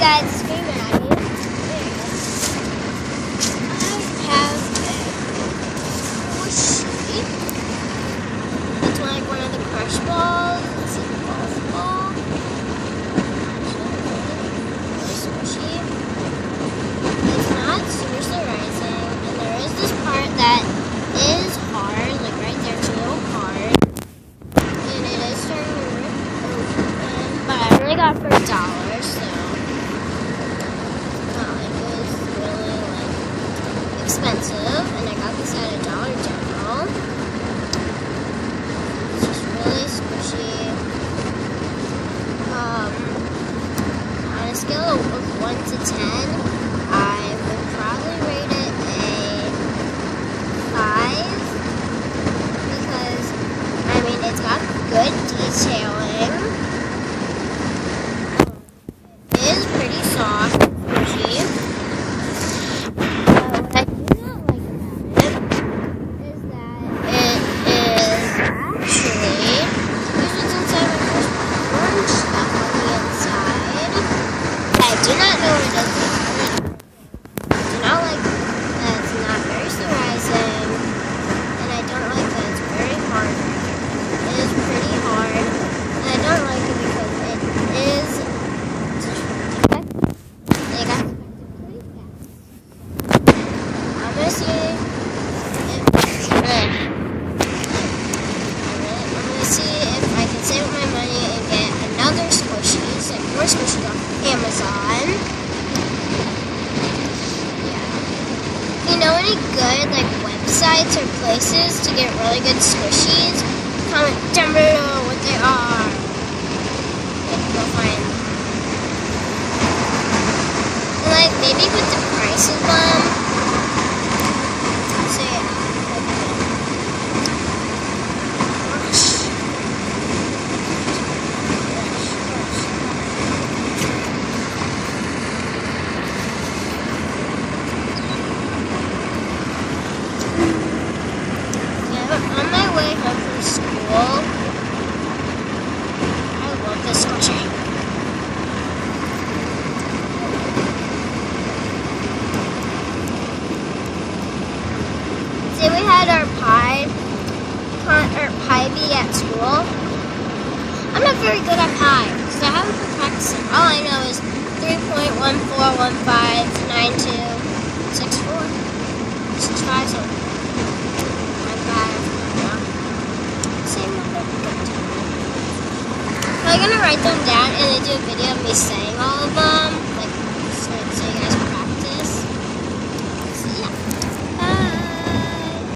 guys, it's me, Maddie. I have a squishy. It's like one of the crush balls. It's a golf ball. Really squishy. It's not seriously rising, and there is this part that is hard, like right there, it's a little hard. And it is starting to rip open, but I only got it for $1, so it was really expensive, and I got this at a Dollar General. It's just really squishy. On a scale of 1 to 10, I would probably rate it a 5, because I mean it's got good detailing. It is pretty soft, squishy. What I do not like about it is that it is actually, here's what's inside my first orange stuff on the inside. I do not know what it is. I do not like that it's not very rising, and I don't like that it's very hard. It is pretty hard, and I don't like it because it is defective. It got defective pretty fast. I'm gonna see if I can save my money and get another squishies, like more squishies on Amazon. Yeah. You know any good like websites or places to get really good squishies? Comment down below what they are. Maybe we'll find them. And like maybe put the price of them. Say on my way home from school, I love this squishy. Today we had our pie bee at school. I'm not very good at pie because I haven't been practicing. All I know is 3.14159264 65 so 15. I'm gonna write them down and then do a video of me saying all of them.